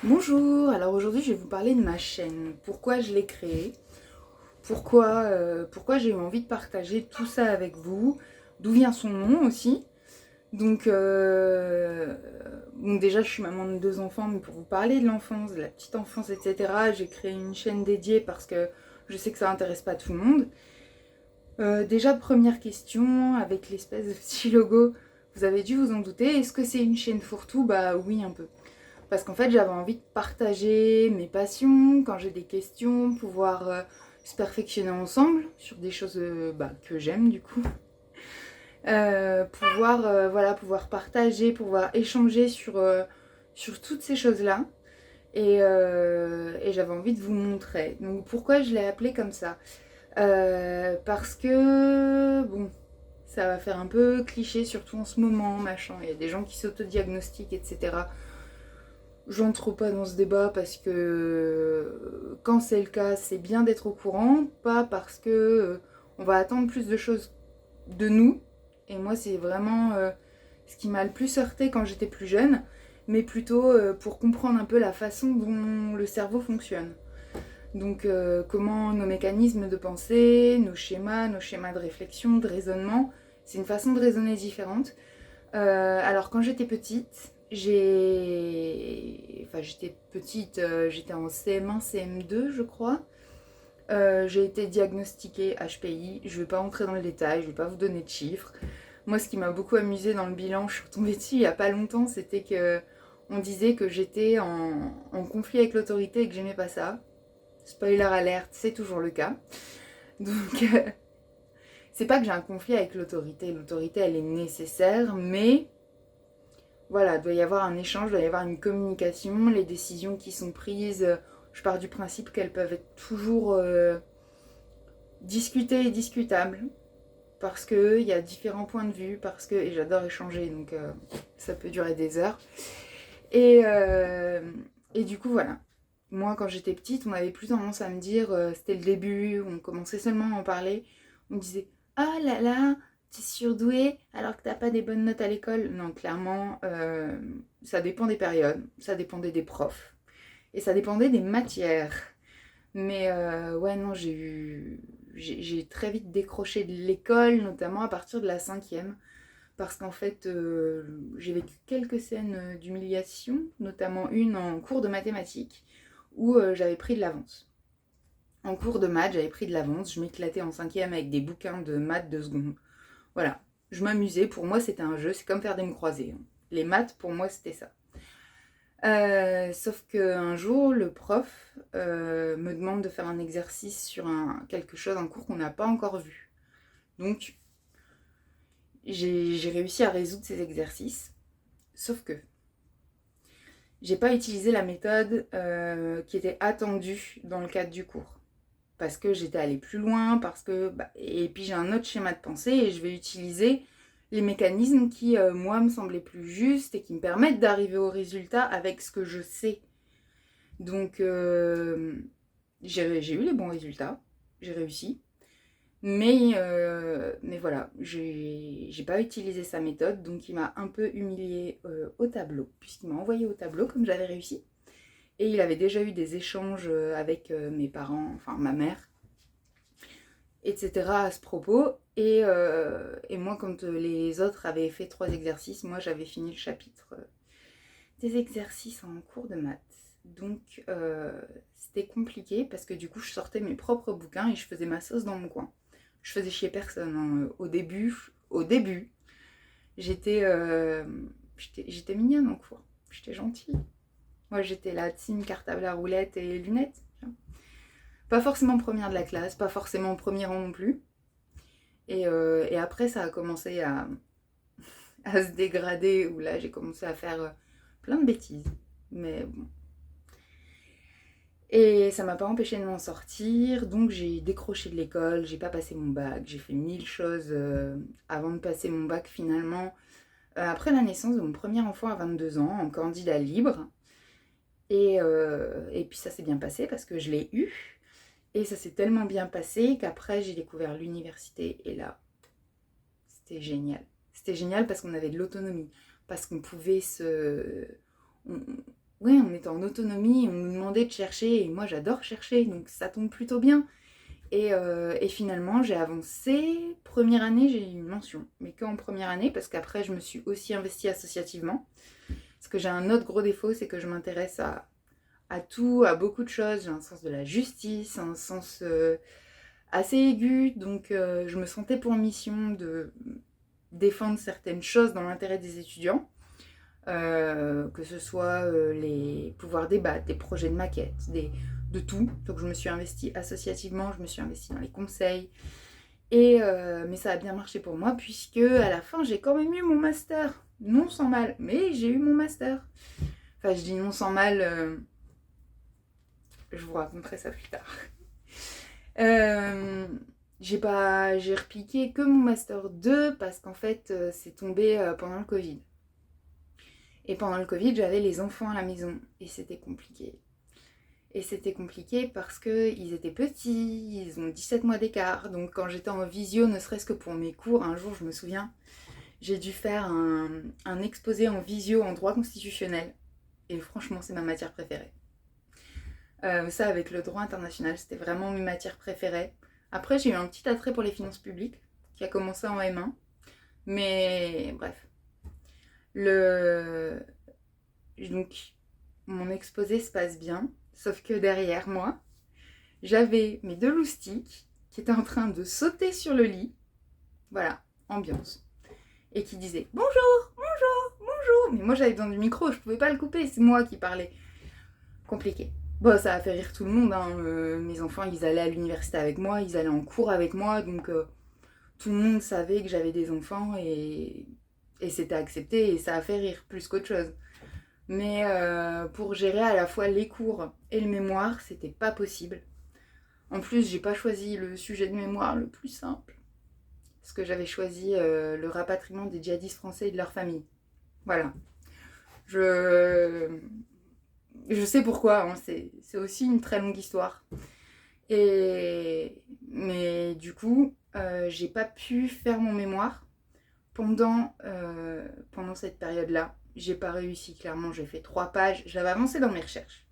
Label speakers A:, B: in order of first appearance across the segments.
A: Bonjour, alors aujourd'hui je vais vous parler de ma chaîne, pourquoi je l'ai créée, pourquoi j'ai eu envie de partager tout ça avec vous, d'où vient son nom aussi. Donc, bon, déjà je suis maman de 2 enfants, mais pour vous parler de l'enfance, de la petite enfance, etc., j'ai créé une chaîne dédiée parce que je sais que ça intéresse pas tout le monde. Déjà première question, avec l'espèce de petit logo, vous avez dû vous en douter, est-ce que c'est une chaîne fourre-tout? Bah oui un peu. Parce qu'en fait, j'avais envie de partager mes passions, quand j'ai des questions, pouvoir se perfectionner ensemble sur des choses que j'aime du coup. Pouvoir partager, pouvoir échanger sur toutes ces choses-là. Et j'avais envie de vous montrer. Donc pourquoi je l'ai appelé comme ça? Parce que, bon, ça va faire un peu cliché, surtout en ce moment, machin. Il y a des gens qui s'autodiagnostiquent, etc. J'entre pas dans ce débat parce que quand c'est le cas, c'est bien d'être au courant, pas parce que on va attendre plus de choses de nous. Et moi, c'est vraiment ce qui m'a le plus heurté quand j'étais plus jeune, mais plutôt pour comprendre un peu la façon dont le cerveau fonctionne. Donc, comment nos mécanismes de pensée, nos schémas de réflexion, de raisonnement, c'est une façon de raisonner différente. Alors quand j'étais petite, j'étais petite, j'étais en CM1, CM2 je crois. J'ai été diagnostiquée HPI, je vais pas rentrer dans le détail, je vais pas vous donner de chiffres. Moi ce qui m'a beaucoup amusé dans le bilan, je suis retombée dessus il y a pas longtemps, c'était que on disait que j'étais en conflit avec l'autorité et que j'aimais pas ça. Spoiler alerte, c'est toujours le cas. Donc c'est pas que j'ai un conflit avec l'autorité elle est nécessaire, mais voilà, il doit y avoir un échange, il doit y avoir une communication, les décisions qui sont prises, je pars du principe qu'elles peuvent être toujours discutées et discutables, parce qu'il y a différents points de vue, et j'adore échanger, donc ça peut durer des heures. Et, euh, et du coup, voilà. Moi, quand j'étais petite, on avait plus tendance à me dire, c'était le début, on commençait seulement à en parler, on me disait ah là là, t'es surdouée alors que t'as pas des bonnes notes à l'école. Non, clairement, ça dépend des périodes, ça dépendait des profs et ça dépendait des matières. Mais ouais, non, j'ai très vite décroché de l'école, notamment à partir de la cinquième, parce qu'en fait, j'ai vécu quelques scènes d'humiliation, notamment une en cours de mathématiques, où j'avais pris de l'avance. En cours de maths, j'avais pris de l'avance, je m'éclatais en cinquième avec des bouquins de maths de seconde. Voilà, je m'amusais, pour moi c'était un jeu, c'est comme faire des mots croisés. Les maths, pour moi, c'était ça. Sauf qu'un jour, le prof me demande de faire un exercice sur quelque chose, un cours qu'on n'a pas encore vu. Donc, j'ai réussi à résoudre ces exercices, sauf que j'ai pas utilisé la méthode qui était attendue dans le cadre du cours. Parce que j'étais allée plus loin, et puis j'ai un autre schéma de pensée et je vais utiliser les mécanismes qui, moi, me semblaient plus justes et qui me permettent d'arriver au résultat avec ce que je sais. Donc, j'ai eu les bons résultats, j'ai réussi. Mais voilà, j'ai pas utilisé sa méthode, donc il m'a un peu humiliée au tableau, puisqu'il m'a envoyé au tableau comme j'avais réussi. Et il avait déjà eu des échanges avec mes parents, enfin ma mère, etc. à ce propos. Et moi, quand les autres avaient fait 3 exercices, moi j'avais fini le chapitre des exercices en cours de maths. Donc c'était compliqué parce que du coup je sortais mes propres bouquins et je faisais ma sauce dans mon coin. Je faisais chier personne, hein. Au début, j'étais, euh, j'étais mignonne en cours. J'étais gentille. Moi j'étais la team cartable à roulette et lunettes. Pas forcément première de la classe, pas forcément premier rang non plus. Et après ça a commencé à se dégrader où là j'ai commencé à faire plein de bêtises. Mais bon, et ça m'a pas empêché de m'en sortir, donc j'ai décroché de l'école, j'ai pas passé mon bac, j'ai fait 1000 choses avant de passer mon bac finalement. Après la naissance de mon premier enfant à 22 ans, en candidat libre. Et puis ça s'est bien passé parce que je l'ai eu. Et ça s'est tellement bien passé qu'après j'ai découvert l'université et là, c'était génial. C'était génial parce qu'on avait de l'autonomie, parce qu'on pouvait se... on- ouais, on était en autonomie, on nous demandait de chercher, et moi j'adore chercher, donc ça tombe plutôt bien. Et finalement, j'ai avancé. Première année, j'ai eu une mention, mais qu'en première année, parce qu'après, je me suis aussi investie associativement. Parce que j'ai un autre gros défaut, c'est que je m'intéresse à tout, à beaucoup de choses. J'ai un sens de la justice, un sens assez aigu, donc je me sentais pour mission de défendre certaines choses dans l'intérêt des étudiants. Que ce soit les pouvoirs débattre, des projets de maquette, de tout. Donc je me suis investie associativement, je me suis investie dans les conseils. Mais ça a bien marché pour moi puisque à la fin j'ai quand même eu mon master. Non sans mal, mais j'ai eu mon master. Enfin je dis non sans mal, je vous raconterai ça plus tard. J'ai repiqué que mon master 2 parce qu'en fait c'est tombé pendant le Covid. Et pendant le Covid, j'avais les enfants à la maison et c'était compliqué. Et c'était compliqué parce qu'ils étaient petits, ils ont 17 mois d'écart. Donc quand j'étais en visio, ne serait-ce que pour mes cours, un jour je me souviens, j'ai dû faire un exposé en visio en droit constitutionnel. Et franchement, c'est ma matière préférée. Ça, avec le droit international, c'était vraiment mes matières préférées. Après, j'ai eu un petit attrait pour les finances publiques, qui a commencé en M1. Mais bref. Le... Donc, mon exposé se passe bien, sauf que derrière moi, j'avais mes deux loustiques qui étaient en train de sauter sur le lit. Voilà, ambiance. Et qui disaient bonjour, bonjour, bonjour. Mais moi j'avais besoin du micro, je pouvais pas le couper, c'est moi qui parlais. Compliqué. Bon, ça a fait rire tout le monde. Hein. Mes enfants, ils allaient à l'université avec moi, ils allaient en cours avec moi, donc tout le monde savait que j'avais des enfants et c'était accepté et ça a fait rire plus qu'autre chose. Mais pour gérer à la fois les cours et le mémoire, c'était pas possible. En plus, j'ai pas choisi le sujet de mémoire le plus simple, parce que j'avais choisi le rapatriement des djihadistes français et de leur famille. Voilà. Je, je sais pourquoi, hein, c'est aussi une très longue histoire. Mais du coup, j'ai pas pu faire mon mémoire pendant cette période-là. J'ai pas réussi, clairement, j'ai fait 3 pages. J'avais avancé dans mes recherches.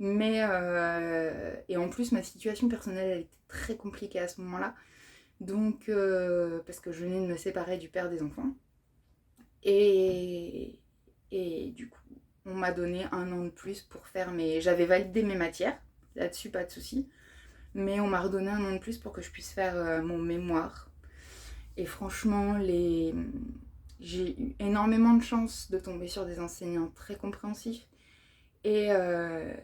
A: Et en plus, ma situation personnelle, elle était très compliquée à ce moment-là. Donc, parce que je venais de me séparer du père des enfants. Et, et du coup, on m'a donné 1 an de plus pour faire mes... J'avais validé mes matières, là-dessus, pas de souci. Mais on m'a redonné 1 an de plus pour que je puisse faire mon mémoire. Et franchement, j'ai eu énormément de chance de tomber sur des enseignants très compréhensifs et, euh,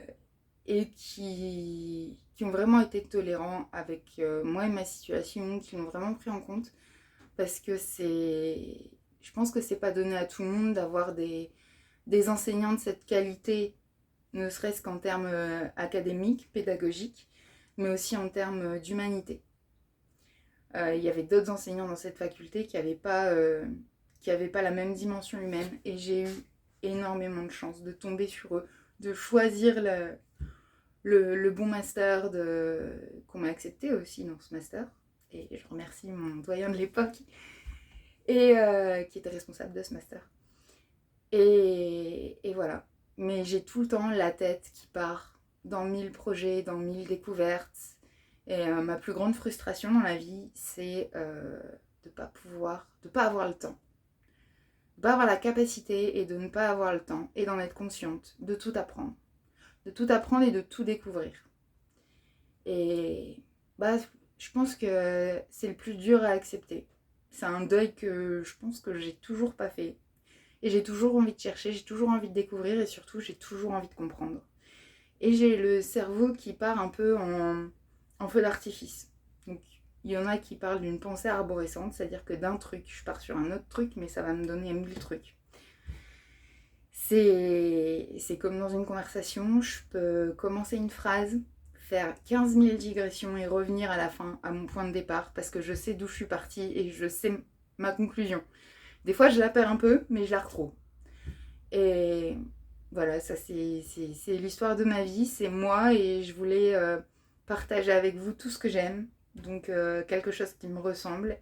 A: et qui ont vraiment été tolérants avec moi et ma situation, qui l'ont vraiment pris en compte. Parce que je pense que c'est pas donné à tout le monde d'avoir des enseignants de cette qualité, ne serait-ce qu'en termes académiques, pédagogiques, mais aussi en termes d'humanité. Il y avait d'autres enseignants dans cette faculté qui n'avaient pas la même dimension humaine. Et j'ai eu énormément de chance de tomber sur eux, de choisir le bon master qu'on m'a accepté aussi dans ce master. Et je remercie mon doyen de l'époque qui était responsable de ce master. Et voilà. Mais j'ai tout le temps la tête qui part dans 1000 projets, dans 1000 découvertes. Et ma plus grande frustration dans la vie, c'est de pas avoir le temps. De pas avoir la capacité et de ne pas avoir le temps et d'en être consciente, de tout apprendre. De tout apprendre et de tout découvrir. Et bah, je pense que c'est le plus dur à accepter. C'est un deuil que je pense que j'ai toujours pas fait. Et j'ai toujours envie de chercher, j'ai toujours envie de découvrir et surtout j'ai toujours envie de comprendre. Et j'ai le cerveau qui part un peu en feu d'artifice. Donc il y en a qui parlent d'une pensée arborescente, c'est-à-dire que d'un truc, je pars sur un autre truc, mais ça va me donner 1000 trucs. C'est comme dans une conversation, je peux commencer une phrase, faire 15 000 digressions et revenir à la fin, à mon point de départ, parce que je sais d'où je suis partie et je sais ma conclusion. Des fois, je la perds un peu, mais je la retrouve. Et voilà, ça c'est l'histoire de ma vie, c'est moi et je voulais partager avec vous tout ce que j'aime, donc quelque chose qui me ressemble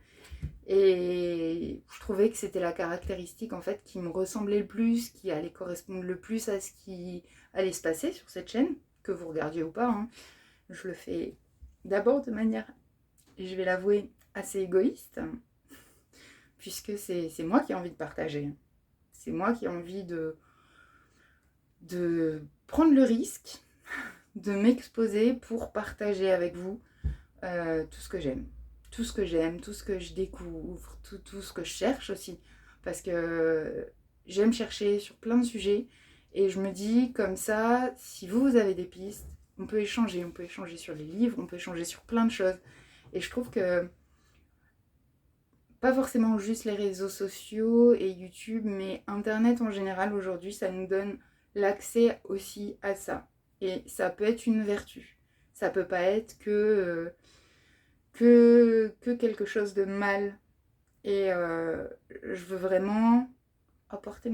A: Et je trouvais que c'était la caractéristique en fait qui me ressemblait le plus, qui allait correspondre le plus à ce qui allait se passer sur cette chaîne, que vous regardiez ou pas. Hein. Je le fais d'abord de manière, je vais l'avouer, assez égoïste, puisque c'est moi qui ai envie de partager. C'est moi qui ai envie de prendre le risque de m'exposer pour partager avec vous tout ce que j'aime. Tout ce que j'aime, tout ce que je découvre, tout ce que je cherche aussi. Parce que j'aime chercher sur plein de sujets et je me dis comme ça, si vous avez des pistes, on peut échanger sur les livres, on peut échanger sur plein de choses. Et je trouve que pas forcément juste les réseaux sociaux et YouTube, mais Internet en général aujourd'hui, ça nous donne l'accès aussi à ça. Et ça peut être une vertu. Ça peut pas être que quelque chose de mal. Et je veux vraiment apporter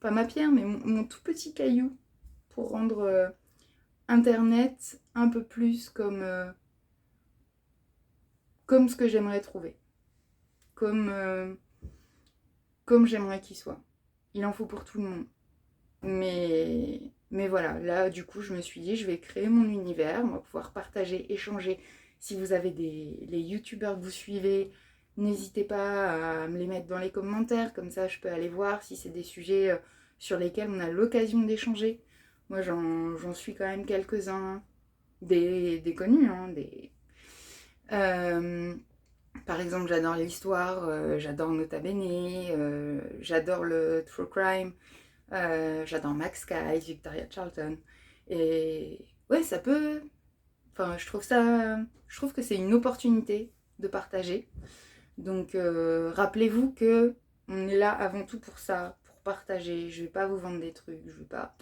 A: pas ma pierre, mais mon tout petit caillou pour rendre Internet un peu plus comme ce que j'aimerais trouver. Comme, comme j'aimerais qu'il soit. Il en faut pour tout le monde. Mais voilà, là du coup je me suis dit je vais créer mon univers, on va pouvoir partager, échanger. Si vous avez les youtubeurs que vous suivez, n'hésitez pas à me les mettre dans les commentaires, comme ça je peux aller voir si c'est des sujets sur lesquels on a l'occasion d'échanger. Moi j'en suis quand même quelques-uns, des connus, hein, Euh, par exemple, j'adore l'histoire, j'adore Nota Bene, j'adore le true crime, j'adore Max Sky, Victoria Charlton. Et ouais, ça peut. Enfin, je trouve que c'est une opportunité de partager. Donc, rappelez-vous que on est là avant tout pour ça, pour partager. Je vais pas vous vendre des trucs, je veux pas.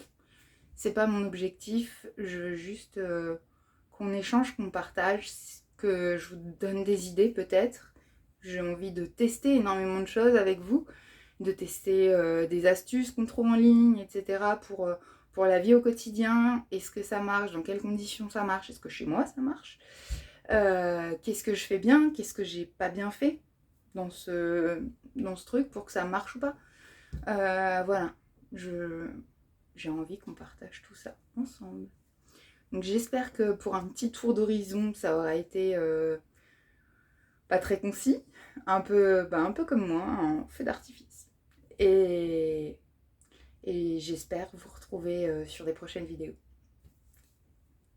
A: C'est pas mon objectif. Je veux juste qu'on échange, qu'on partage, que je vous donne des idées peut-être. J'ai envie de tester énormément de choses avec vous, de tester des astuces qu'on trouve en ligne, etc. Pour la vie au quotidien. Est-ce que ça marche? Dans quelles conditions ça marche? Est-ce que chez moi ça marche? Qu'est-ce que je fais bien? Qu'est-ce que j'ai pas bien fait dans ce truc pour que ça marche ou pas? Voilà. J'ai envie qu'on partage tout ça ensemble. Donc j'espère que pour un petit tour d'horizon, ça aura été pas très concis, un peu comme moi, en feu d'artifice. Et j'espère vous retrouver sur des prochaines vidéos.